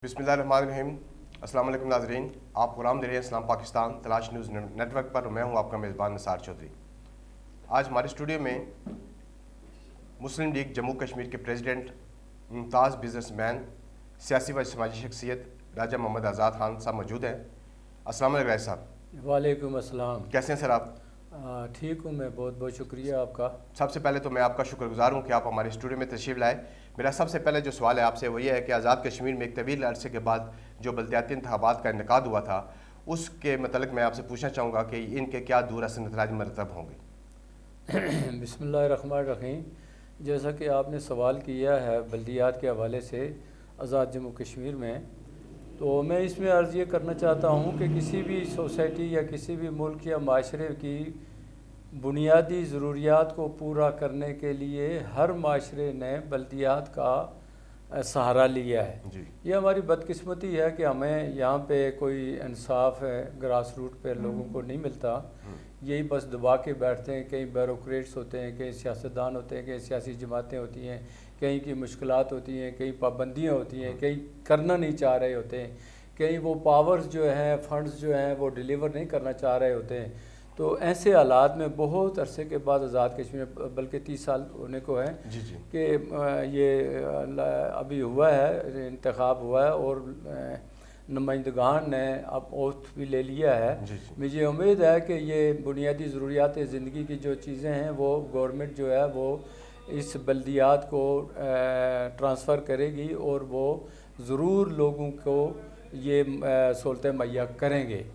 बिस्मिल्लाहिर्रहमानिर्रहीम। अस्सलाम वालेकुम नाज़रीन, आप प्रोग्राम दे रहे हैं इस्लाम पाकिस्तान तलाश न्यूज़ नेटवर्क पर। मैं हूं आपका मेज़बान निसार चौधरी। आज हमारे स्टूडियो में मुस्लिम लीग जम्मू कश्मीर के प्रेसिडेंट, मुमताज़ बिजनेसमैन, सियासी व समाजी शख्सियत राजा मोहम्मद आज़ाद खान साहब मौजूद हैं। अस्सलाम वालेकुम राजा साहब। वालेकुम अस्सलाम। कैसे हैं सर आप? ठीक हूँ मैं, बहुत बहुत शुक्रिया आपका। सबसे पहले तो मैं आपका शुक्रगुजार हूँ कि आप हमारे स्टूडियो में तशरीफ़ लाए। मेरा सबसे पहले जो सवाल है आपसे वो ये है कि आज़ाद कश्मीर में एक तवील अरसे के बाद जो बलदियाती इंतखाबात का इनेकाद हुआ था, उसके मतलब मैं आपसे पूछना चाहूँगा कि इनके क्या दूर असर नतीजे मरतब होंगे। बिस्मिल्लाहिर्रहमानिर्रहीम। जैसा कि आपने सवाल किया है बल्दियात के हवाले से आज़ाद जम्मू कश्मीर में, तो मैं इसमें अर्ज़ ये करना चाहता हूँ कि किसी भी सोसाइटी या किसी भी मुल्क या माशरे की बुनियादी ज़रूरियात को पूरा करने के लिए हर माशरे ने बल्दियात का सहारा लिया है। जी। ये हमारी बदकिस्मती है कि हमें यहाँ पे कोई इंसाफ है ग्रास रूट पे लोगों को नहीं मिलता। यही बस दबा के बैठते हैं। कई ब्यूरोक्रेट्स होते हैं, कई सियासतदान होते हैं, कई सियासी जमातें होती हैं, कहीं की मुश्किलात होती हैं, कई पाबंदियाँ होती हैं, कई करना नहीं चाह रहे होते हैं, कहीं वो पावर्स जो हैं, फंड्स जो हैं वो डिलीवर नहीं करना चाह रहे होते हैं। तो ऐसे हालात में बहुत अरसे के बाद आज़ाद कश्मीर, बल्कि 30 साल होने को है जी जी। कि ये अभी हुआ है, इंतखाब हुआ है और नुमाइंदगान ने अब ओथ भी ले लिया है। जी जी। मुझे उम्मीद है कि ये बुनियादी ज़रूरियात ज़िंदगी की जो चीज़ें हैं वो गवर्नमेंट जो है वो इस बल्दियात को ट्रांसफ़र करेगी और वो ज़रूर लोगों को ये सहूलतें मुहैया करेंगे।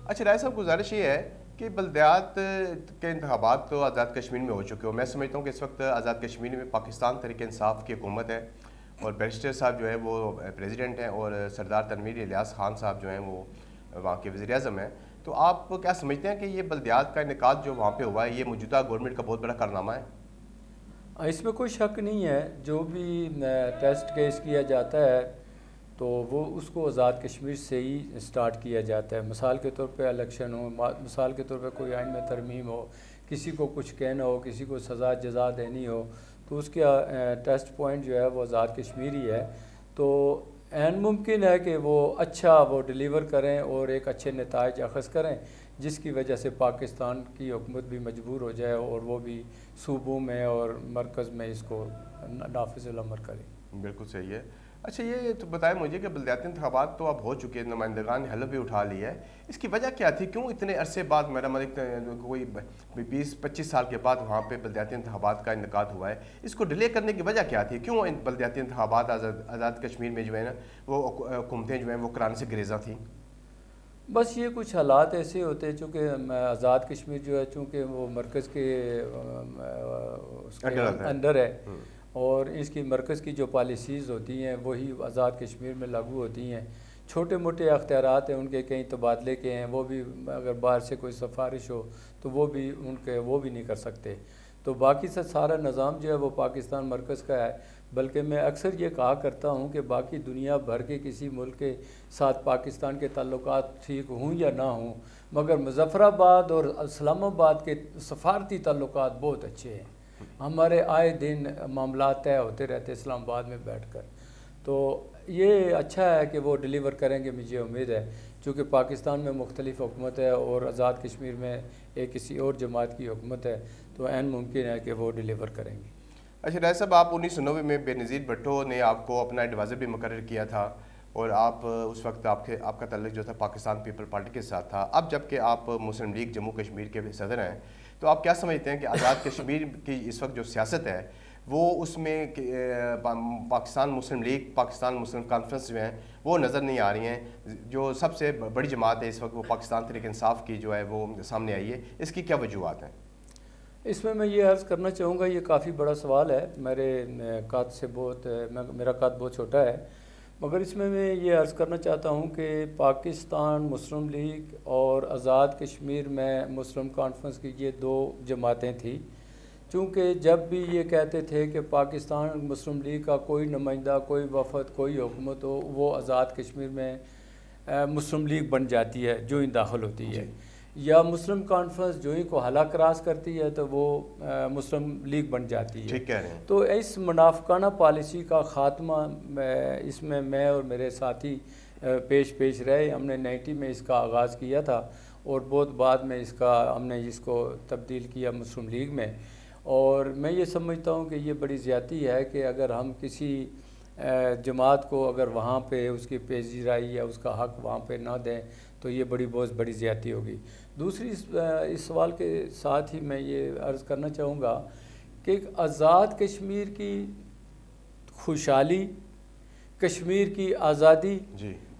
अच्छा राय साहब, गुजारिश ये है कि बल्दियात के इंतखाबात तो आज़ाद कश्मीर में हो चुके हो। मैं समझता हूँ कि इस वक्त आज़ाद कश्मीर में पाकिस्तान तहरीक इंसाफ की हुकूमत है और बैरिस्टर साहब जो है वो प्रेसिडेंट हैं और सरदार तनवीर इलियास खान साहब जो हैं वो वहाँ के वज़ीर-ए-आज़म हैं। तो आप क्या समझते हैं कि ये बल्दियात का इनेकाद जो वहाँ पे हुआ है, ये मौजूदा गवर्नमेंट का बहुत बड़ा कारनामा है? इसमें कोई शक नहीं है। जो भी टेस्ट केस किया जाता है तो वो उसको आज़ाद कश्मीर से ही स्टार्ट किया जाता है। मिसाल के तौर पे इलेक्शन हो, मिसाल के तौर पे कोई आइन में तरमीम हो, किसी को कुछ कहना हो, किसी को सज़ा जज़ा देनी हो, तो उसका टेस्ट पॉइंट जो है वो आज़ाद कश्मीर ही है। तो एन मुमकिन है कि वो अच्छा वो डिलीवर करें और एक अच्छे नताइज अख़ज़ करें, जिसकी वजह से पाकिस्तान की हुकूमत भी मजबूर हो जाए और वो भी सूबों में और मरकज़ में इसको नाफिज़ अमल करे। बिल्कुल सही है। अच्छा ये तो बताएं मुझे कि बल्दियाती इंतखाबात तो अब हो चुके हैं, नुमाइंदगान ने हलफ भी उठा लिया है, इसकी वजह क्या थी? क्यों इतने अरसे बाद, मेरा मतलब कोई 20-25 साल के बाद वहाँ पे बल्दियाती इंतखाबात का इनेकाद हुआ है, इसको डिले करने की वजह क्या थी? क्यों इन बल्दियाती इंतखाबात आज़ाद कश्मीर में जो है ना वो हुकूमतें जो हैं वो कराने से गुरेज़ा थी? बस ये कुछ हालात ऐसे होते हैं चूँकि आज़ाद कश्मीर जो है चूँकि वो मरकज़ के उसके अंडर है और इसकी मरकज़ की जो पॉलिसीज़ होती हैं वही आज़ाद कश्मीर में लागू होती हैं। छोटे मोटे अख्तियारात हैं उनके, कहीं तबादले के हैं, वो भी अगर बाहर से कोई सिफारिश हो तो वो भी उनके वो भी नहीं कर सकते। तो बाकी से सारा निज़ाम जो है वो पाकिस्तान मरकज़ का है। बल्कि मैं अक्सर ये कहा करता हूँ कि बाकी दुनिया भर के किसी मुल्क के साथ पाकिस्तान के ताल्लुकात ठीक हों या ना हों, मगर मुज़फ़्फ़राबाद और इस्लामाबाद के सफारती ताल्लुकात बहुत अच्छे हैं। हमारे आए दिन मामला तय होते रहते इस्लामाबाद में बैठकर। तो ये अच्छा है कि वो डिलीवर करेंगे, मुझे उम्मीद है। चूँकि पाकिस्तान में मुख्तलिफ़ हुकूमत है और आज़ाद कश्मीर में एक किसी और जमात की हुकूमत है, तो ऐन मुमकिन है कि वो डिलीवर करेंगे। अच्छा राय साहब, आप 1990 में बेनज़ीर भुट्टो ने आपको अपना एडवाइज़र भी मुकर्रर किया था और आप उस वक्त आपका ताल्लुक जो था पाकिस्तान पीपल पार्टी के साथ था। अब जबकि आप मुस्लिम लीग जम्मू कश्मीर के सदर हैं, तो आप क्या समझते हैं कि आज़ाद कश्मीर की इस वक्त जो सियासत है वो उसमें पाकिस्तान मुस्लिम लीग, पाकिस्तान मुस्लिम कॉन्फ्रेंस जो हैं वो नज़र नहीं आ रही हैं? जो सबसे बड़ी जमात है इस वक्त वो पाकिस्तान तहरीक इंसाफ की जो है वो सामने आई है, इसकी क्या वजूहत हैं? इसमें मैं ये अर्ज़ करना चाहूँगा, ये काफ़ी बड़ा सवाल है। मेरे कद से मेरा कद बहुत छोटा है, मगर इसमें मैं ये अर्ज़ करना चाहता हूँ कि पाकिस्तान मुस्लिम लीग और आज़ाद कश्मीर में मुस्लिम कॉन्फ्रेंस की ये दो जमातें थी। चूँकि जब भी ये कहते थे कि पाकिस्तान मुस्लिम लीग का कोई नुमाइंदा, कोई वफद, कोई हुकूमत हो, वो आज़ाद कश्मीर में मुस्लिम लीग बन जाती है जो ही दाखिल होती है। या मुस्लिम कॉन्फ्रेंस जो ही को हला क्रॉस करती है तो वो मुस्लिम लीग बन जाती है। ठीक कह रहे हैं। तो इस मुनाफिकाना पॉलिसी का ख़ात्मा इसमें मैं और मेरे साथी पेश रहे। हमने 90 में इसका आगाज़ किया था और बहुत बाद में हमने इसको तब्दील किया मुस्लिम लीग में। और मैं ये समझता हूँ कि ये बड़ी ज़्यादती है कि अगर हम किसी जमात को अगर वहाँ पे उसकी पेशराई या उसका हक़ वहाँ पे ना दें तो ये बहुत बड़ी ज़्यादती होगी। दूसरी इस सवाल के साथ ही मैं ये अर्ज़ करना चाहूँगा कि एक आज़ाद कश्मीर की खुशहाली, कश्मीर की आज़ादी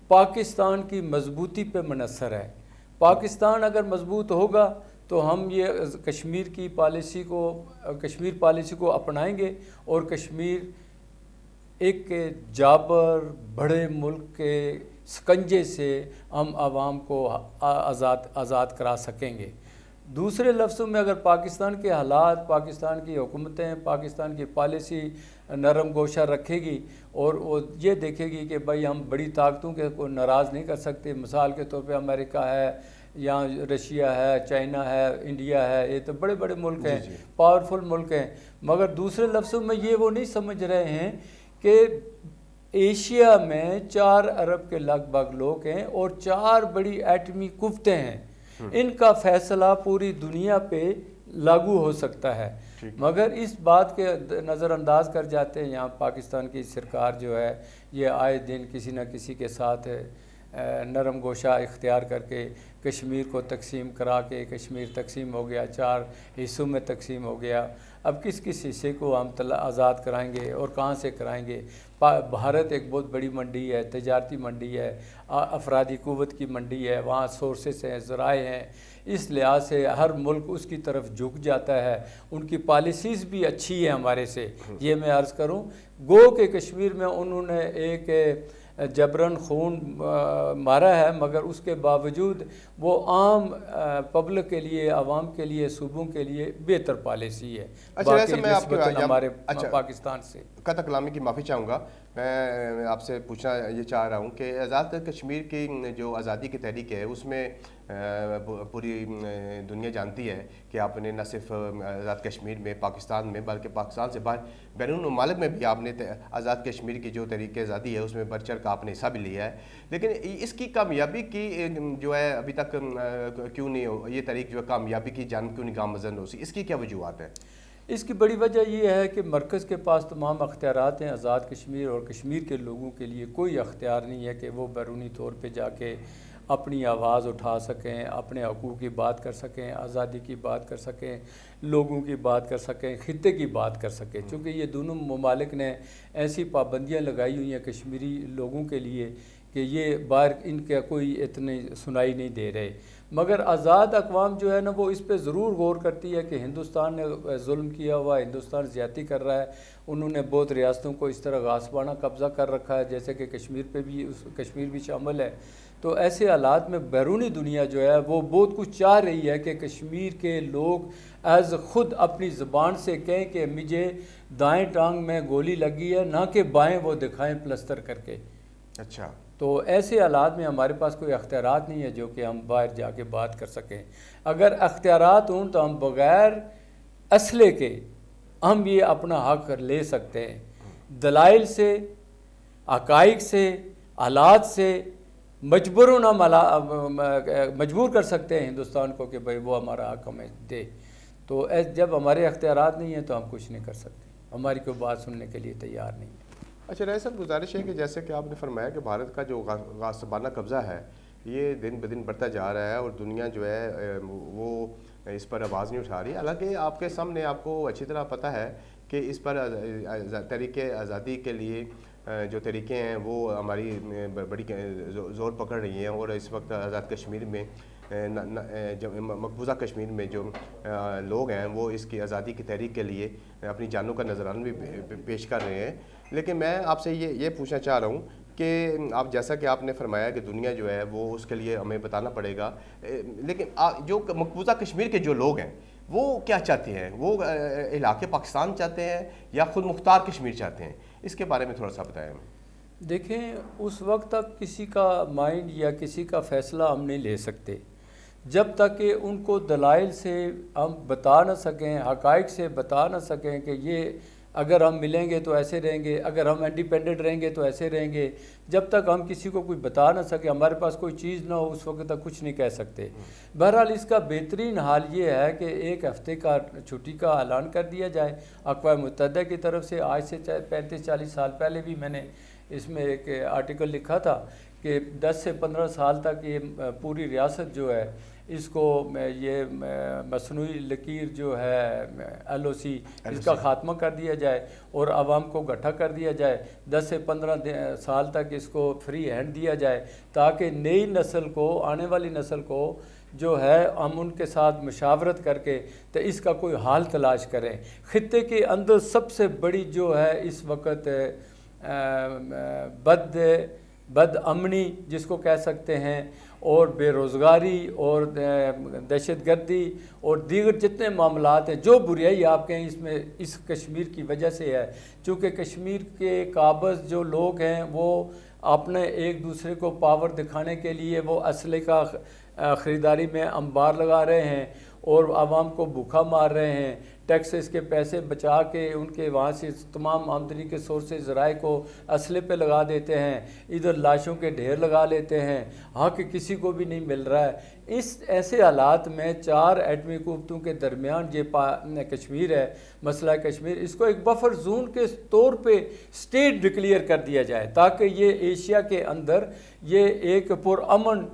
पाकिस्तान की मजबूती पे मुनहसर है। पाकिस्तान अगर मजबूत होगा तो हम ये कश्मीर पॉलिसी को अपनाएंगे और कश्मीर एक जाबर बड़े मुल्क के शिकंजे से हम आवाम को आज़ाद करा सकेंगे। दूसरे लफ्ज़ों में अगर पाकिस्तान के हालात, पाकिस्तान की हुकूमतें, पाकिस्तान की पॉलिसी नरम गोशा रखेगी और वो ये देखेगी कि भाई हम बड़ी ताकतों के को नाराज़ नहीं कर सकते। मिसाल के तौर पे अमेरिका है या रशिया है, चाइना है, इंडिया है, ये तो बड़े बड़े मुल्क हैं, पावरफुल मुल्क हैं। मगर दूसरे लफ्ज़ों में ये वो नहीं समझ रहे हैं कि एशिया में 4 अरब के लगभग लोग हैं और 4 बड़ी एटमी कुव्वतें हैं। इनका फैसला पूरी दुनिया पे लागू हो सकता है। मगर इस बात के नज़रअंदाज कर जाते हैं। यहाँ पाकिस्तान की सरकार जो है ये आए दिन किसी न किसी के साथ नरम गोशा इख्तियार करके कश्मीर को तकसीम करा के, कश्मीर तकसीम हो गया, 4 हिस्सों में तकसीम हो गया। अब किस किस हिस्से को हम आज़ाद कराएंगे और कहाँ से कराएंगे? भारत एक बहुत बड़ी मंडी है, तजारती मंडी है, अफरादी क़ुव्वत की मंडी है, वहाँ सोर्सेस हैं, ज़राए हैं। इस लिहाज से हर मुल्क उसकी तरफ झुक जाता है। उनकी पॉलिसीज़ भी अच्छी है हमारे से, ये मैं अर्ज़ करूँ। गो के कश्मीर में उन्होंने एक जबरन खून मारा है, मगर उसके बावजूद वो आम पब्लिक के लिए, आवाम के लिए, सूबों के लिए बेहतर पॉलिसी है। अच्छा, वैसे मैं आपके हमारे पाकिस्तान से कत कलामी की माफ़ी चाहूँगा। मैं आपसे पूछना ये चाह रहा हूँ कि आज़ाद कश्मीर की जो आज़ादी की तहरीक है उसमें पूरी दुनिया जानती है कि आपने न सिर्फ आज़ाद कश्मीर में, पाकिस्तान में, बल्कि पाकिस्तान से बाहर बैरून मुमालिक में भी आपने आज़ाद कश्मीर की जो तहरीक आज़ादी है उसमें बढ़ चढ़ का आपने हिस्सा भी लिया है। लेकिन इसकी कामयाबी की जो है अभी तक क्यों नहीं हो, ये तहरीक जो है कामयाबी की जानब क्यों नहीं गामज़न हो सी, इसकी क्या वजूहत है? इसकी बड़ी वजह यह है कि मरकज़ के पास तमाम अख्तियारात हैं। आज़ाद कश्मीर और कश्मीर के लोगों के लिए कोई अख्तियार नहीं है कि वो बैरूनी तौर पे जाके अपनी आवाज़ उठा सकें, अपने हकूक़ की बात कर सकें, आज़ादी की बात कर सकें, लोगों की बात कर सकें, खित्ते की बात कर सकें। चूँकि ये दोनों ममालिक ने ऐसी पाबंदियाँ लगाई हुई हैं कश्मीरी लोगों के लिए कि ये बाहर इनका कोई इतनी सुनाई नहीं दे रहे। मगर आज़ाद अक़वाम जो है ना वो इस पे ज़रूर गौर करती है कि हिंदुस्तान ने जुल्म किया हुआ, हिंदुस्तान ज़्यादती कर रहा है। उन्होंने बहुत रियासतों को इस तरह गासबाना कब्ज़ा कर रखा है, जैसे कि कश्मीर भी शामिल है। तो ऐसे हालात में बैरूनी दुनिया जो है वो बहुत कुछ चाह रही है कि कश्मीर के लोग एज़ ख़ुद अपनी ज़बान से कहें कि मुझे दाएँ टांग में गोली लगी है, ना कि बाएँ वो दिखाएँ प्लस्तर करके। अच्छा, तो ऐसे हालात में हमारे पास कोई अख्तियारात नहीं है जो कि हम बाहर जाके बात कर सकें। अगर अख्तियारात हों तो हम बग़ैर असले के हम ये अपना हक़ ले सकते हैं। दलाइल से, हक़ाइक़ से, हालात से मजबूर कर सकते हैं हिंदुस्तान को कि भाई वो हमारा हक़ हमें दे। तो जब हमारे अख्तियारात नहीं हैं तो हम कुछ नहीं कर सकते, हमारी कोई बात सुनने के लिए तैयार नहीं है। अच्छा राय साहब, गुजारिश है कि जैसे कि आपने फरमाया कि भारत का जो गासबाना कब्ज़ा है ये दिन ब दिन बढ़ता जा रहा है और दुनिया जो है वो इस पर आवाज़ नहीं उठा रही। हालांकि आपके सामने आपको अच्छी तरह पता है कि इस पर तरीक़े आज़ादी के लिए जो तरीक़े हैं वो हमारी बड़ी ज़ोर पकड़ रही हैं। और इस वक्त आज़ाद कश्मीर में जब मकबूजा कश्मीर में जो लोग हैं वो इसकी आज़ादी की तहरीक के लिए अपनी जानों का नजराना भी पेश कर रहे हैं। लेकिन मैं आपसे ये पूछना चाह रहा हूँ कि आप जैसा कि आपने फरमाया कि दुनिया जो है वो उसके लिए हमें बताना पड़ेगा, लेकिन जो मकबूजा कश्मीर के जो लोग हैं वो क्या चाहते हैं? वो इलाके पाकिस्तान चाहते हैं या ख़ुद मुख्तार कश्मीर चाहते हैं? इसके बारे में थोड़ा सा बताएं हमें। देखें, उस वक्त तक किसी का माइंड या किसी का फ़ैसला हम नहीं ले सकते जब तक कि उनको दलाइल से हम बता ना सकें, हक़ाइक़ से बता ना सकें कि ये अगर हम मिलेंगे तो ऐसे रहेंगे, अगर हम इंडिपेंडेंट रहेंगे तो ऐसे रहेंगे, जब तक हम किसी को कोई बता ना सके, हमारे पास कोई चीज़ ना हो, उस वक्त तक कुछ नहीं कह सकते। बहरहाल इसका बेहतरीन हाल ये है कि 1 हफ़्ते का छुट्टी का ऐलान कर दिया जाए अक़वाम मुत्तहिदा की तरफ से। आज से 35-40 साल पहले भी मैंने इसमें एक आर्टिकल लिखा था कि 10 से 15 साल तक ये पूरी रियासत जो है इसको ये मसनूई लकीर जो है LOC इसका ख़ात्मा कर दिया जाए और आवाम को इकट्ठा कर दिया जाए। 10 से 15 साल तक इसको फ्री हैंड दिया जाए ताकि नई नस्ल को, आने वाली नस्ल को जो है हम उनके साथ मशावरत करके तो इसका कोई हाल तलाश करें। ख़ित्ते के अंदर सबसे बड़ी जो है इस वक्त बदअमनी जिसको कह सकते हैं, और बेरोज़गारी और दहशतगर्दी और दीगर जितने मामलात हैं, जो बुराई आप कहें इसमें इस कश्मीर की वजह से है। चूँकि कश्मीर के काबज़ जो लोग हैं वो अपने एक दूसरे को पावर दिखाने के लिए वो असले का ख़रीदारी में अंबार लगा रहे हैं और आवाम को भूखा मार रहे हैं। टैक्सेस के पैसे बचा के उनके वहाँ से तमाम आमदनी के सोर्सेज ज़राए को असले पे लगा देते हैं, इधर लाशों के ढेर लगा लेते हैं, हक़ किसी को भी नहीं मिल रहा है। इस ऐसे हालात में 4 एटमी क़ुव्वतों के दरमियान ये कश्मीर है, मसला कश्मीर, इसको एक बफर जोन के तौर पे स्टेट डिक्लेयर कर दिया जाए ताकि ये एशिया के अंदर ये एक पुरअमन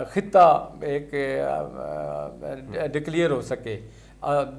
ख़ित्ता एक डिक्लेयर हो सके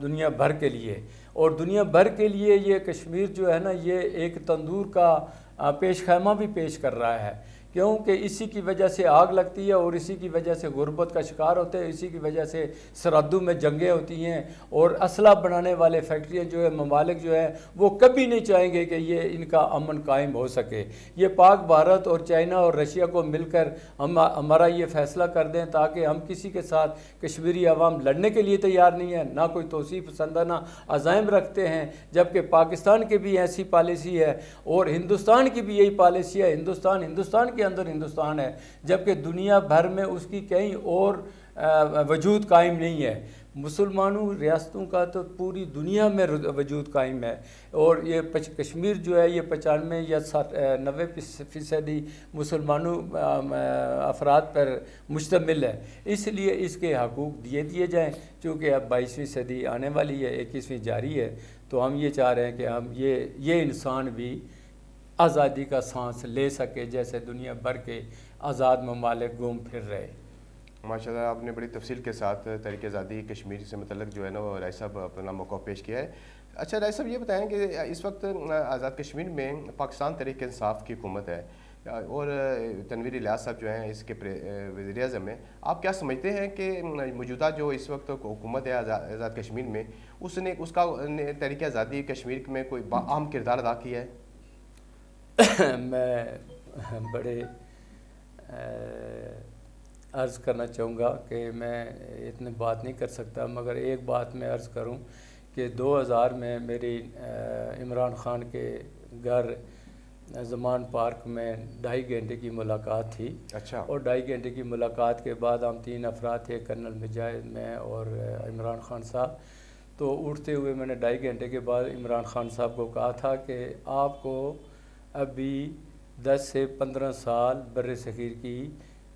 दुनिया भर के लिए। और दुनिया भर के लिए ये कश्मीर जो है ना, ये एक तंदूर का पेश खैमा भी पेश कर रहा है, क्योंकि इसी की वजह से आग लगती है और इसी की वजह से गुर्बत का शिकार होते हैं, इसी की वजह से सरहदों में जंगें होती हैं और असला बनाने वाले फैक्ट्रियाँ जो है, ममालिक जो है वो कभी नहीं चाहेंगे कि ये इनका अमन कायम हो सके। ये पाक भारत और चाइना और रशिया को मिलकर हमारा ये फ़ैसला कर दें ताकि हम किसी के साथ कश्मीरी अवाम लड़ने के लिए तैयार नहीं है, ना कोई तोसी पसंदाना अज़ाइम रखते हैं, जबकि पाकिस्तान की भी ऐसी पॉलिसी है और हिंदुस्तान की भी यही पॉलिसी है। हिंदुस्तान के अंदर हिंदुस्तान है, जबकि दुनिया भर में उसकी कहीं और वजूद कायम नहीं है। मुसलमानों रियासतों का तो पूरी दुनिया में वजूद कायम है और ये कश्मीर जो है ये 95 या 90% मुसलमानों अफराद पर मुश्तमिल है, इसलिए इसके हकूक़ दिए जाएँ। चूँकि अब 22वीं सदी आने वाली है, 21वीं जारी है, तो हम ये चाह रहे हैं कि हम ये इंसान भी आज़ादी का सांस ले सके जैसे दुनिया भर के आज़ाद ममालिक घूम फिर रहे। माशाल्लाह आपने बड़ी तफसील के साथ तहरीक आज़ादी कश्मीर से मतलब जो है ना वो राय साहब अपना मौक़िफ़ पेश किया है। अच्छा राय साहब ये बताएं कि इस वक्त आज़ाद कश्मीर में पाकिस्तान तहरीक इंसाफ की हुकूमत है और तनवीर इलियास साहब जो हैं इसके वज़ीर-ए-आज़म हैं, आप क्या समझते हैं कि मौजूदा जो इस वक्त हुकूमत है आज़ाद कश्मीर में उसका तहरीक आज़ादी कश्मीर में कोई अहम किरदार अदा किया है? मैं बड़े अर्ज़ करना चाहूँगा कि मैं इतनी बात नहीं कर सकता, मगर एक बात मैं अर्ज़ करूँ कि 2000 में मेरी इमरान ख़ान के घर ज़मान पार्क में 2.5 घंटे की मुलाकात थी। अच्छा। और 2.5 घंटे की मुलाकात के बाद हम 3 अफराद थे, कर्नल मुजाहिद, मैं और इमरान ख़ान साहब। तो उठते हुए मैंने 2.5 घंटे के बाद इमरान ख़ान साहब को कहा था कि आपको अभी 10 से 15 साल बर्र सग़ीर की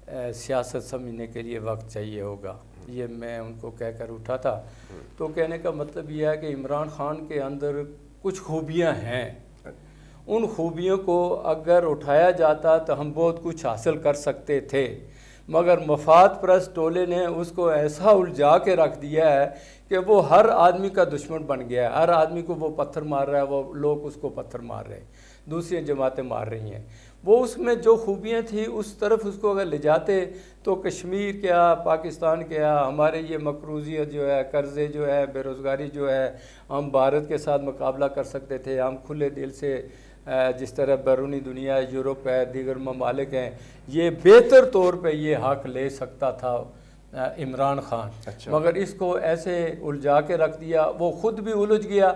सियासत समझने के लिए वक्त चाहिए होगा, ये मैं उनको कहकर उठा था। तो कहने का मतलब यह है कि इमरान ख़ान के अंदर कुछ खूबियां हैं, उन खूबियों को अगर उठाया जाता तो हम बहुत कुछ हासिल कर सकते थे, मगर मफाद परस्त टोले ने उसको ऐसा उलझा के रख दिया है कि वो हर आदमी का दुश्मन बन गया है। हर आदमी को वो पत्थर मार रहा है, वो लोग उसको पत्थर मार रहे हैं, दूसरी जमातें मार रही हैं। वो उसमें जो खूबियाँ थी उस तरफ उसको अगर ले जाते तो कश्मीर क्या, पाकिस्तान क्या, हमारे ये मकरूजियत जो है, कर्ज़े जो है, बेरोज़गारी जो है, हम भारत के साथ मुकाबला कर सकते थे। हम खुले दिल से जिस तरह बैरूनी दुनिया, यूरोप है, दीगर ममालिक हैं, ये बेहतर तौर पे ये हक़ ले सकता था इमरान ख़ान। अच्छा। मगर इसको ऐसे उलझा के रख दिया, वो ख़ुद भी उलझ गया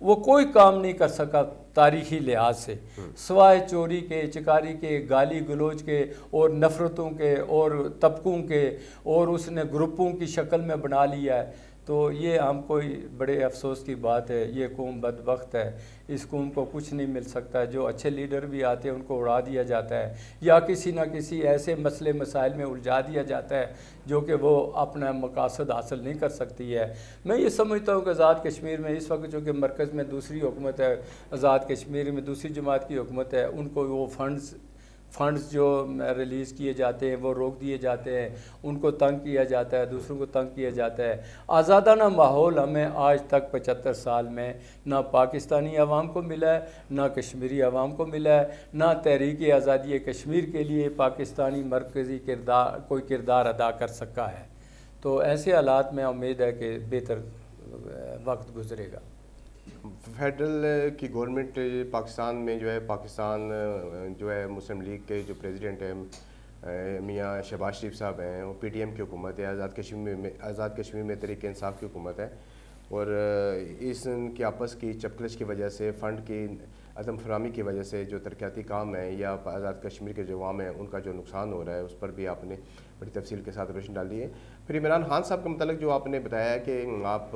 वो कोई काम नहीं कर सका तारीख़ी लिहाज से, सिवाय चोरी के, चिकारी के, गाली गलोच के और नफ़रतों के और तबकों के, और उसने ग्रुपों की शक्ल में बना लिया है। तो ये हम कोई बड़े अफसोस की बात है, ये कौम बदबख्त है, इस कौम को कुछ नहीं मिल सकता। जो अच्छे लीडर भी आते हैं उनको उड़ा दिया जाता है, या किसी न किसी ऐसे मसले मसाइल में उलझा दिया जाता है जो कि वो अपना मकासद हासिल नहीं कर सकती है। मैं ये समझता हूँ कि आज़ाद कश्मीर में इस वक्त जो कि मरकज़ में दूसरी हुकूमत है, आज़ाद कश्मीर में दूसरी जमात की हुकूमत है, उनको वो फ़ंड्स जो रिलीज़ किए जाते हैं वो रोक दिए जाते हैं, उनको तंग किया जाता है, दूसरों को तंग किया जाता है। आज़ादाना माहौल हमें आज तक 75 साल में ना पाकिस्तानी अवाम को मिला है, ना कश्मीरी अवाम को मिला है, ना तहरीक आज़ादी कश्मीर के लिए पाकिस्तानी मरकज़ी कोई किरदार अदा कर सका है। तो ऐसे हालात में उम्मीद है कि बेहतर वक्त गुजरेगा। फेडरल की गवर्नमेंट पाकिस्तान में जो है, पाकिस्तान जो है मुस्लिम लीग के जो प्रेसिडेंट हैं मियाँ शहबाज शरीफ साहब हैं, वो पीटीएम की हुकूमत है। आज़ाद कश्मीर में तहरीक इंसाफ की हुकूमत है, और इनकी आपस की चपकलश की वजह से, फ़ंड की अदम फरामी की वजह से जो तरक्याती काम है या आज़ाद कश्मीर के जो अवाम है उनका जो नुकसान हो रहा है, उस पर भी आपने बड़ी तफसील के साथ रोशनी डाली है। फिर इमरान खान साहब के मतलब जो आपने बताया है कि आप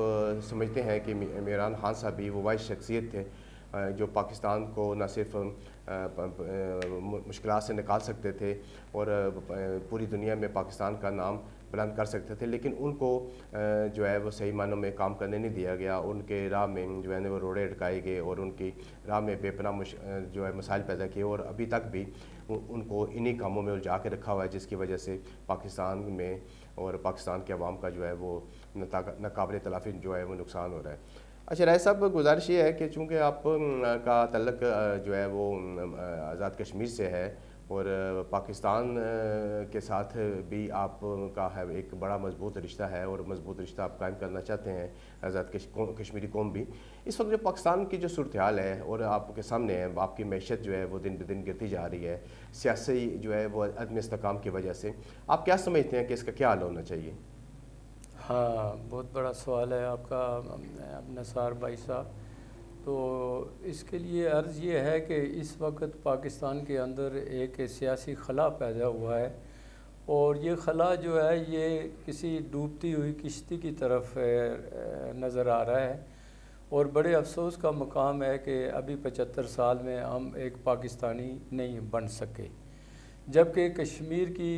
समझते हैं कि इमरान खान साहब भी वो वाहिद शख्सियत थे जो पाकिस्तान को न सिर्फ मुश्किलात से निकाल सकते थे और पूरी दुनिया में पाकिस्तान का नाम बुलंद कर सकते थे, लेकिन उनको जो है वो सही मानों में काम करने नहीं दिया गया। उनके राह में जो है वो रोड़े अटकाए गए और उनकी राह में बेपनाह जो है मसाइल पैदा किए, और अभी तक भी उनको इन्हीं कामों में उलझा के रखा हुआ है, जिसकी वजह से पाकिस्तान में और पाकिस्तान के अवाम का जो है वो नाकाबिल तलाफ़ी जो है वो नुकसान हो रहा है। अच्छा राय साहब, गुजारिश ये है कि चूँकि आप का तल्लक जो है वो आज़ाद कश्मीर से है और पाकिस्तान के साथ भी आपका है एक बड़ा मजबूत रिश्ता है और मजबूत रिश्ता आप कायम करना चाहते हैं, आज़ाद कश्मीरी कौम भी। इस वक्त जो पाकिस्तान की जो सूरत हाल है और आपके सामने है, आपकी मैशत जो है वो दिन ब दिन गिरती जा रही है, सियासी जो है वो अदम इस्तेकाम की वजह से, आप क्या समझते हैं कि इसका क्या हल होना चाहिए? हाँ, बहुत बड़ा सवाल है आपका नसार भाई साहब। तो इसके लिए अर्ज़ ये है कि इस वक्त पाकिस्तान के अंदर एक सियासी खला पैदा हुआ है, और ये खला जो है ये किसी डूबती हुई किश्ती की तरफ नज़र आ रहा है, और बड़े अफसोस का मकाम है कि अभी 75 साल में हम एक पाकिस्तानी नहीं बन सके। जबकि कश्मीर की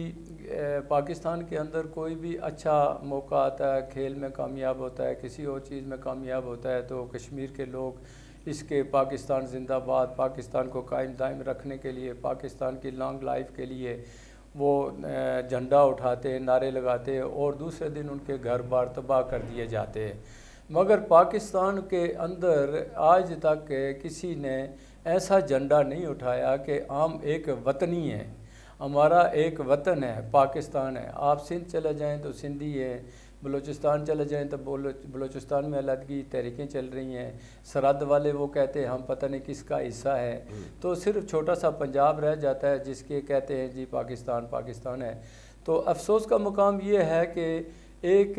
पाकिस्तान के अंदर कोई भी अच्छा मौका आता है, खेल में कामयाब होता है, किसी और चीज़ में कामयाब होता है, तो कश्मीर के लोग इसके पाकिस्तान जिंदाबाद, पाकिस्तान को कायम दायम रखने के लिए, पाकिस्तान की लॉन्ग लाइफ के लिए वो झंडा उठाते हैं, नारे लगाते हैं, और दूसरे दिन उनके घर बार तबाह कर दिए जाते हैं। मगर पाकिस्तान के अंदर आज तक किसी ने ऐसा झंडा नहीं उठाया कि हम एक वतनी हैं, हमारा एक वतन है, पाकिस्तान है। आप सिंध चले जाएं तो सिंधी है, बलूचिस्तान चले जाएं तो बलूचिस्तान में अलहदगी तहरीकें चल रही हैं, सरहद वाले वो कहते हैं हम पता नहीं किसका हिस्सा है, तो सिर्फ छोटा सा पंजाब रह जाता है जिसके कहते हैं जी पाकिस्तान पाकिस्तान है। तो अफसोस का मुकाम ये है कि एक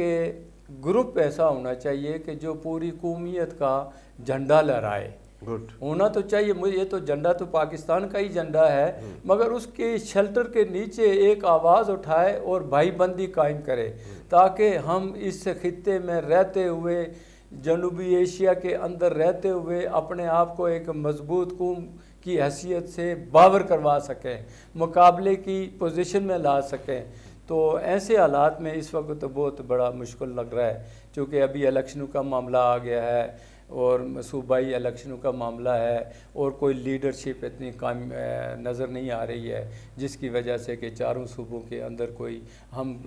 ग्रुप ऐसा होना चाहिए कि जो पूरी कौमियत का झंडा लहराए, होना तो चाहिए। मुझे ये तो झंडा तो पाकिस्तान का ही झंडा है, मगर उसके शेल्टर के नीचे एक आवाज़ उठाए और भाईबंदी कायम करे, ताकि हम इस खित्ते में रहते हुए, जनूबी एशिया के अंदर रहते हुए अपने आप को एक मजबूत कौम की हैसियत से बावर करवा सकें, मुकाबले की पोजीशन में ला सकें। तो ऐसे हालात में इस वक्त तो बहुत बड़ा मुश्किल लग रहा है, क्योंकि अभी इलेक्शनों का मामला आ गया है और सूबाई इलेक्शनों का मामला है, और कोई लीडरशिप इतनी काम नज़र नहीं आ रही है, जिसकी वजह से कि चारों सूबों के अंदर कोई हम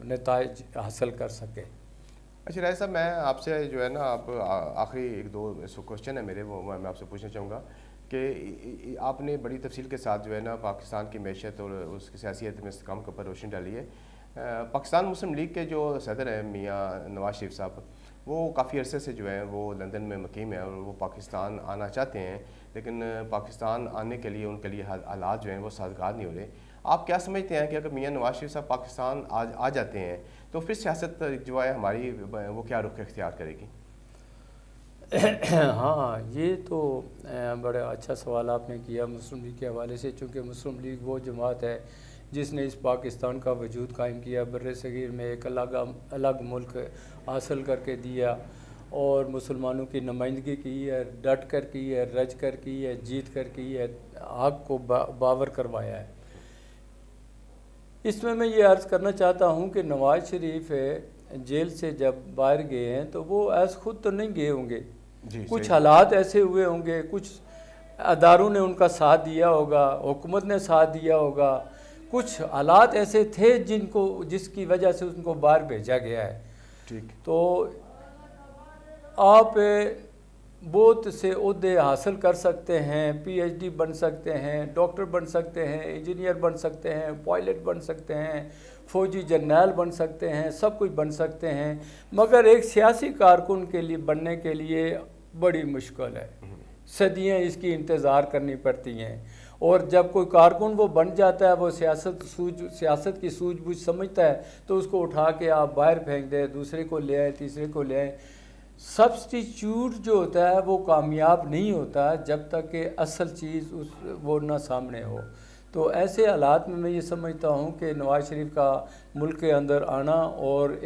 नताइज हासिल कर सकें। अच्छा राय साहब, मैं आपसे जो है ना, आप आखिरी एक दो क्वेश्चन है मेरे, वो मैं आपसे पूछना चाहूँगा कि आपने बड़ी तफसील के साथ जो है ना पाकिस्तान की मैशत और उसकी सियासियत में इस्तेकाम के ऊपर रोशनी डाली है। पाकिस्तान मुस्लिम लीग के जो सदर हैं मियाँ नवाज शरीफ साहब, वो काफ़ी अरसे से जो है वो लंदन में मुकीम है और वो पाकिस्तान आना चाहते हैं, लेकिन पाकिस्तान आने के लिए उनके लिए हालात जो हैं वो साजगार नहीं हो रहे। आप क्या समझते हैं कि अगर मियाँ नवाज शरीफ साहब पाकिस्तान आ जाते हैं तो फिर सियासत जो है हमारी वो क्या रुख इख्तियार करेगी? हाँ, ये तो बड़ा अच्छा सवाल आपने किया मुस्लिम लीग के हवाले से, चूँकि मुस्लिम लीग वो जमात है जिसने इस पाकिस्तान का वजूद कायम किया, बर्र सगीर में एक अलग मुल्क हासिल करके दिया और मुसलमानों की नुमाइंदगी की है, डट कर की है, रज कर की है, जीत कर की है, हक़ को बावर करवाया है। इसमें मैं ये अर्ज़ करना चाहता हूँ कि नवाज़ शरीफ जेल से जब बाहर गए हैं तो वो ऐसे खुद तो नहीं गए होंगे, कुछ हालात ऐसे हुए होंगे, कुछ अदारों ने उनका साथ दिया होगा, हुकूमत ने साथ दिया होगा, कुछ हालात ऐसे थे जिसकी वजह से उनको बाहर भेजा गया है। ठीक। तो आप बहुत से ओहदे हासिल कर सकते हैं, पीएचडी बन सकते हैं, डॉक्टर बन सकते हैं, इंजीनियर बन सकते हैं, पायलट बन सकते हैं, फौजी जर्नल बन सकते हैं, सब कुछ बन सकते हैं, मगर एक सियासी कारकुन के लिए बनने के लिए बड़ी मुश्किल है, सदियाँ इसकी इंतज़ार करनी पड़ती हैं। और जब कोई कारकुन वो बन जाता है, वो सियासत की सूझबूझ समझता है, तो उसको उठा के आप बाहर फेंक दें, दूसरे को ले आए, तीसरे को ले आए। सब्स्टिट्यूट जो होता है वो कामयाब नहीं होता जब तक कि असल चीज़ वो ना सामने हो। तो ऐसे हालात में मैं ये समझता हूँ कि नवाज़ शरीफ का मुल्क के अंदर आना और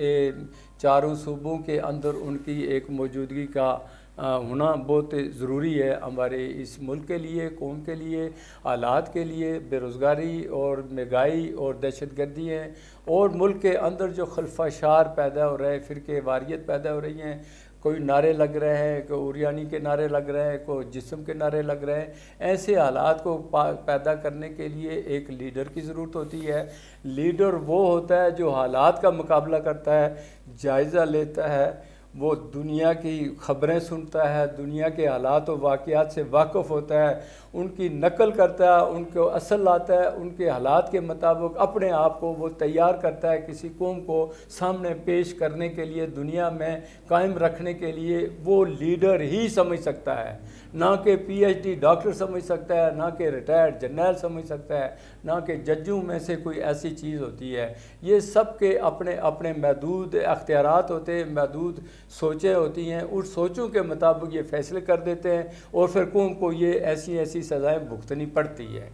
चारों सूबों के अंदर उनकी एक मौजूदगी का होना बहुत ज़रूरी है हमारे इस मुल्क के लिए, कौम के लिए, हालात के लिए। बेरोज़गारी और महंगाई और दहशतगर्दी है और मुल्क के अंदर जो खलफाशार पैदा हो रहे हैं, फ़िरके वारियत पैदा हो रही हैं, कोई नारे लग रहे हैं, कोई उरियानी के नारे लग रहे हैं, कोई जिस्म के नारे लग रहे हैं। ऐसे हालात को पैदा करने के लिए एक लीडर की ज़रूरत होती है। लीडर वो होता है जो हालात का मुकाबला करता है, जायज़ा लेता है, वो दुनिया की ख़बरें सुनता है, दुनिया के हालात और वाक़यात से वाक़फ़ होता है, उनकी नकल करता है, उनको असल लाता है, उनके हालात के मुताबिक अपने आप को वो तैयार करता है किसी कौम को सामने पेश करने के लिए, दुनिया में कायम रखने के लिए। वो लीडर ही समझ सकता है, ना कि पीएचडी डॉक्टर समझ सकता है, ना कि रिटायर्ड जर्नल समझ सकता है, ना कि जजों में से कोई ऐसी चीज़ होती है। ये सब के अपने अपने महदूद अख्तियारात होते हैं, महदूद सोचें होती हैं, उस सोचों के मुताबिक ये फ़ैसले कर देते हैं और फिर कौम को ये ऐसी ऐसी सज़ाएँ भुगतनी पड़ती है।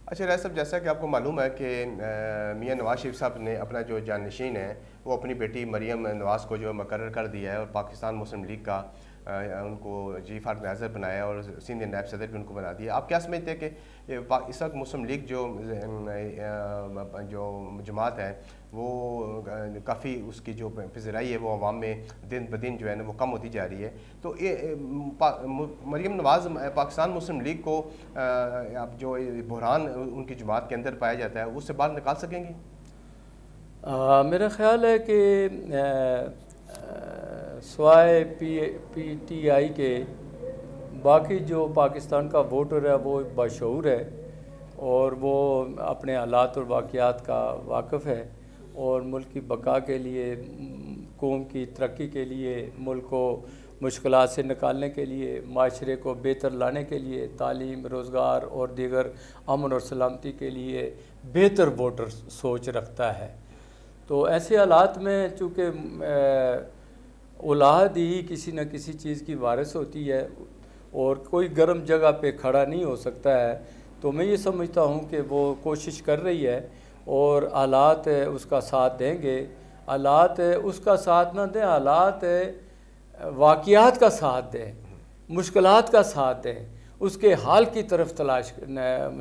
अच्छा राय साहब, जैसा कि आपको मालूम है कि मियां नवाज़ शरीफ साहब ने अपना जो जानशीन है वो अपनी बेटी मरियम नवाज़ को जो मुकर्रर कर दिया है और पाकिस्तान मुस्लिम लीग का उनको चीफ ऑर्गेनाइज़र बनाया और सीनियर नायब सदर भी उनको बना दिया। आप क्या समझते हैं कि इस वक्त मुस्लिम लीग जो जमात है वो काफ़ी उसकी जो फिजराई है वो अवाम में दिन ब दिन जो है ना वो कम होती जा रही है, तो मरियम नवाज़ पाकिस्तान मुस्लिम लीग को अब जो बहरान उनकी जमात के अंदर पाया जाता है उससे बाहर निकाल सकेंगी? मेरा ख़्याल है कि स्वाय पीटीआई के बाकी जो पाकिस्तान का वोटर है वो बाशऊर है और वो अपने हालात और वाक़यात का वाक़फ़ है और मुल्क की बका के लिए, कौम की तरक्की के लिए, मुल्क को मुश्किलात से निकालने के लिए, माशरे को बेहतर लाने के लिए, तालीम, रोज़गार और दीगर अमन और सलामती के लिए बेहतर वोटर सोच रखता है। तो ऐसे हालात में चूँकि औलाद ही किसी न किसी चीज़ की वारिस होती है और कोई गर्म जगह पे खड़ा नहीं हो सकता है, तो मैं ये समझता हूँ कि वो कोशिश कर रही है और हालात उसका साथ देंगे। हालात उसका साथ ना दें, हालात वाक़यात का साथ दें, मुश्किलात का साथ दें, उसके हाल की तरफ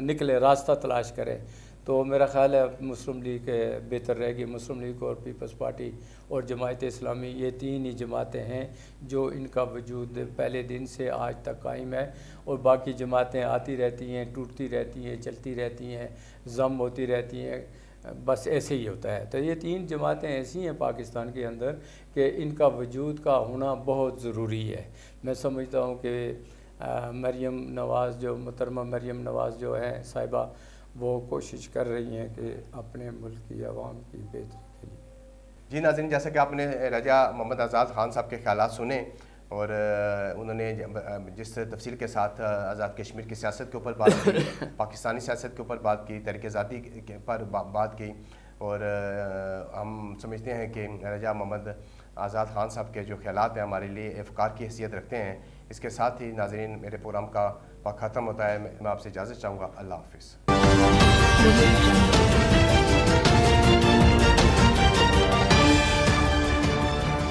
निकले, रास्ता तलाश करें। तो मेरा ख़्याल है मुस्लिम लीग बेहतर रहेगी। मुस्लिम लीग और पीपल्स पार्टी और जमात इस्लामी, ये तीन ही जमातें हैं जो इनका वजूद पहले दिन से आज तक कायम है और बाकी जमातें आती रहती हैं, टूटती रहती हैं, चलती रहती हैं, ज़म होती रहती हैं, बस ऐसे ही होता है। तो ये तीन जमातें ऐसी हैं पाकिस्तान के अंदर कि इनका वजूद का होना बहुत ज़रूरी है। मैं समझता हूँ कि मरियम नवाज़ जो मोहतरमा मरियम नवाज़ जो है साहिबा, वो कोशिश कर रही हैं कि अपने मुल्क की आवाम की बेहतरी के लिए। जी नाज़रीन, जैसा कि आपने रजा मोहम्मद आज़ाद ख़ान साहब के ख्यालात सुने और उन्होंने जिस तफसील के साथ आज़ाद कश्मीर की सियासत के ऊपर बात की, पाकिस्तानी सियासत के ऊपर बात की, तहरीक आज़ादी पर बात की और हम समझते हैं कि रजा मोहम्मद आज़ाद खान साहब के जो ख्यालात हैं हमारे लिए अफ़कार की हैसियत रखते हैं। इसके साथ ही नाज़रीन मेरे प्रोग्राम का वक्त ख़त्म होता है। मैं आपसे इजाज़त चाहूँगा। अल्लाह हाफ़िज़।